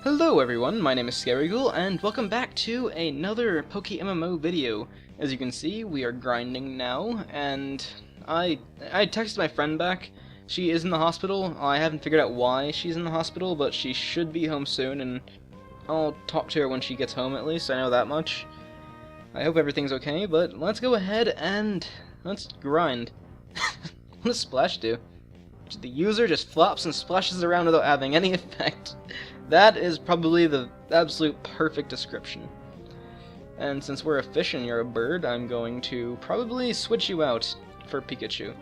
Hello everyone, my name is Skarmory, and welcome back to another PokeMMO video. As you can see, we are grinding now, and I texted my friend back. She is in the hospital. I haven't figured out why she's in the hospital, but she should be home soon, and I'll talk to her when she gets home at least, I know that much. I hope everything's okay, but let's go ahead and let's grind. What does Splash do? The user just flops and splashes around without having any effect. That is probably the absolute perfect description. And since we're a fish and you're a bird, I'm going to probably switch you out for Pikachu.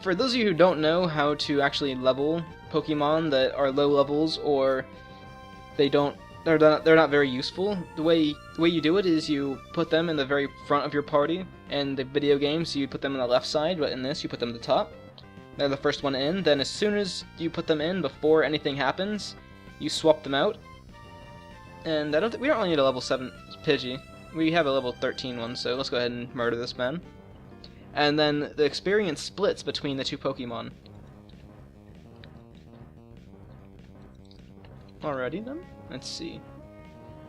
For those of you who don't know how to actually level Pokemon that are low levels or they're not very useful, the way you do it is you put them in the very front of your party. In the video games, you put them on the left side, but in this, you put them at the top. They're the first one in, then as soon as you put them in, before anything happens, you swap them out. And we don't really need a level 7 Pidgey. We have a level 13 one, so let's go ahead and murder this man. And then the experience splits between the two Pokemon. Alrighty then, let's see.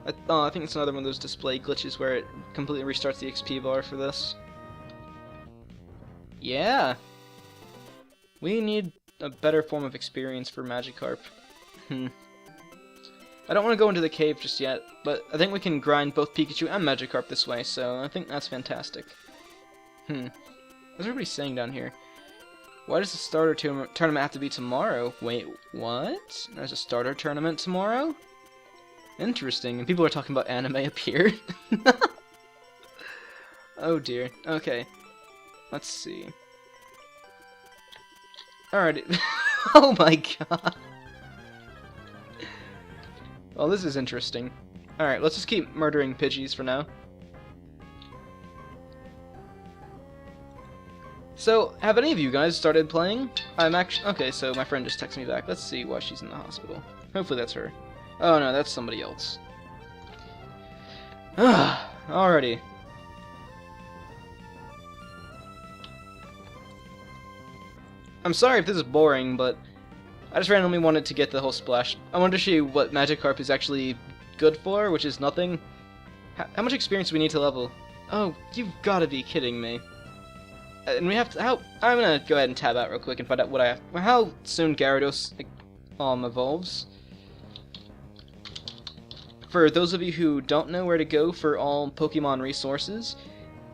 I think it's another one of those display glitches where it completely restarts the XP bar for this. Yeah! We need a better form of experience for Magikarp. I don't want to go into the cave just yet, but I think we can grind both Pikachu and Magikarp this way, so I think that's fantastic. What's everybody saying down here? Why does the starter tournament have to be tomorrow? Wait, what? There's a starter tournament tomorrow? Interesting, and people are talking about anime up here. Oh dear, okay. Let's see. Alright. Oh my god. Well, this is interesting. Alright, let's just keep murdering Pidgeys for now. So, have any of you guys started playing? Okay, so my friend just texted me back. Let's see why she's in the hospital. Hopefully that's her. Oh no, that's somebody else. Alrighty. I'm sorry if this is boring, but I just randomly wanted to get the whole splash. I wanted to show you what Magikarp is actually good for, which is nothing. How much experience do we need to level? Oh, you've got to be kidding me. And we have to. I'm gonna go ahead and tab out real quick and find out how soon Gyarados evolves. For those of you who don't know where to go for all Pokemon resources,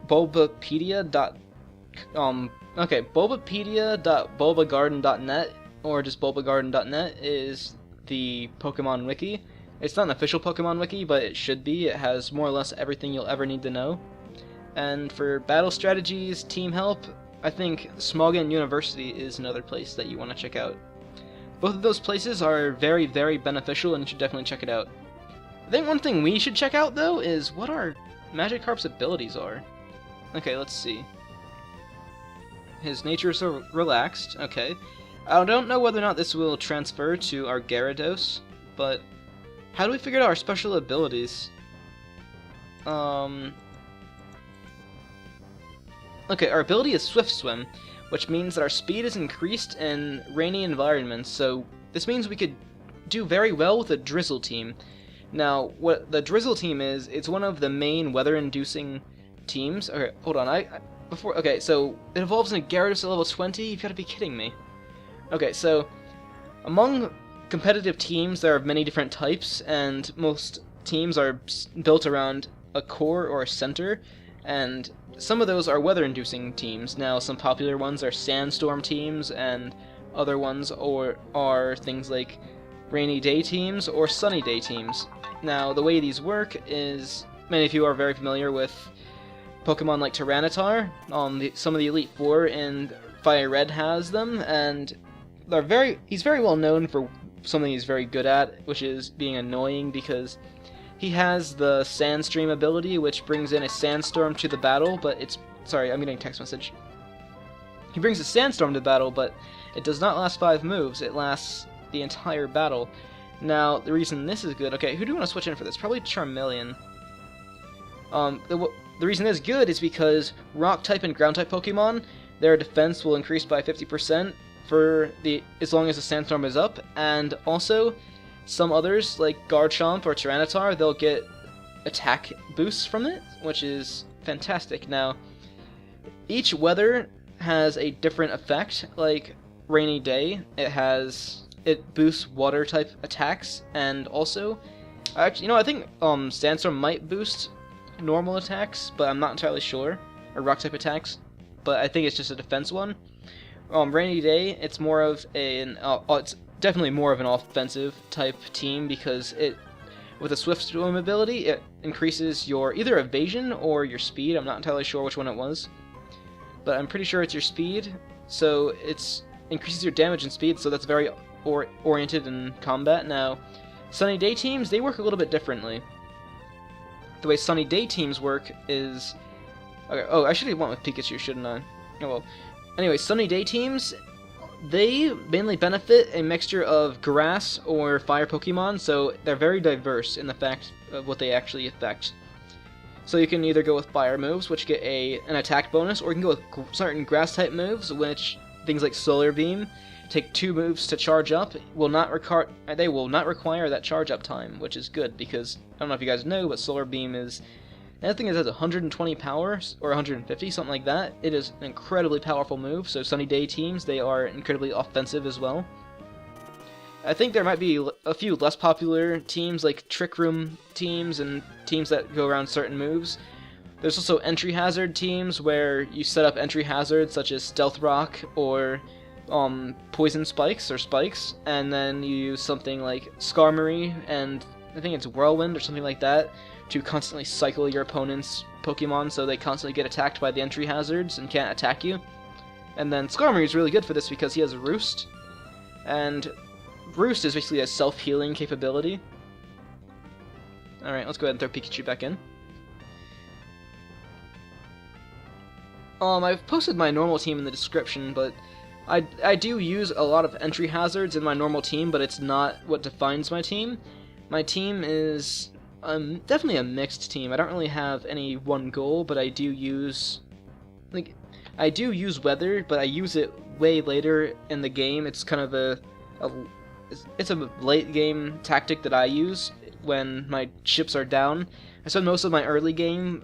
bulbapedia.bulbagarden.net or just bulbagarden.net is the Pokemon wiki. It's not an official Pokemon wiki, but it should be. It has more or less everything you'll ever need to know. And for battle strategies, team help, I think Smogon University is another place that you want to check out. Both of those places are very, very beneficial, and you should definitely check it out. I think one thing we should check out, though, is what our Magikarp's abilities are. Okay, let's see. His nature is so relaxed, okay. I don't know whether or not this will transfer to our Gyarados, but how do we figure out our special abilities? Okay, our ability is Swift Swim, which means that our speed is increased in rainy environments, so this means we could do very well with a Drizzle team. Now, what the Drizzle team is, it's one of the main weather-inducing teams. Okay, hold on, okay, so it evolves in a Gyarados at level 20? You've got to be kidding me. Okay, so among competitive teams, there are many different types, and most teams are built around a core or a center, and some of those are weather-inducing teams. Now, some popular ones are sandstorm teams, and other ones are things like rainy day teams or sunny day teams. Now, the way these work is, many of you are very familiar with Pokemon like Tyranitar. Some of the Elite Four in Fire Red has them, and he's very well known for something he's very good at, which is being annoying because he has the Sandstream ability, which brings in a Sandstorm to the battle, but sorry, I'm getting a text message. He brings a Sandstorm to battle, but it does not last 5 moves, it lasts the entire battle. Now, the reason this is good, okay, who do you want to switch in for this? Probably Charmeleon. The reason this is good is because Rock-type and Ground-type Pokemon, their defense will increase by 50% as long as the Sandstorm is up, and also some others, like Garchomp or Tyranitar, they'll get attack boosts from it, which is fantastic. Now, each weather has a different effect. Like rainy day, it boosts water type attacks, and also, actually, I think Sandstorm might boost normal attacks, but I'm not entirely sure, or rock type attacks. But I think it's just a defense one. Rainy day, it's more of it's definitely more of an offensive type team because with a Swift Swim ability, it increases your either evasion or your speed. I'm not entirely sure which one it was, but I'm pretty sure it's your speed. So it increases your damage and speed, so that's very oriented in combat. Now, Sunny Day teams, they work a little bit differently. The way Sunny Day teams work is... Okay, oh, I should have went with Pikachu, shouldn't I? Oh well. Anyway, Sunny Day teams, they mainly benefit a mixture of grass or fire Pokemon, so they're very diverse in the fact of what they actually affect. So you can either go with fire moves, which get an attack bonus, or you can go with certain grass-type moves, which things like Solar Beam take 2 moves to charge up. They will not require that charge-up time, which is good, because, I don't know if you guys know, but Solar Beam is... That thing has 120 power, or 150, something like that. It is an incredibly powerful move, so Sunny Day teams, they are incredibly offensive as well. I think there might be a few less popular teams, like Trick Room teams, and teams that go around certain moves. There's also entry hazard teams, where you set up entry hazards, such as Stealth Rock, or Poison Spikes, or Spikes, and then you use something like Skarmory, and I think it's Whirlwind, or something like that, to constantly cycle your opponent's Pokemon so they constantly get attacked by the entry hazards and can't attack you. And then Skarmory is really good for this because he has Roost, and Roost is basically a self-healing capability. Alright, let's go ahead and throw Pikachu back in. I've posted my normal team in the description, but I do use a lot of entry hazards in my normal team, but it's not what defines my team. My team is definitely a mixed team. I don't really have any one goal, but I do use weather, but I use it way later in the game. It's kind of it's a late game tactic that I use when my chips are down. I spend most of my early game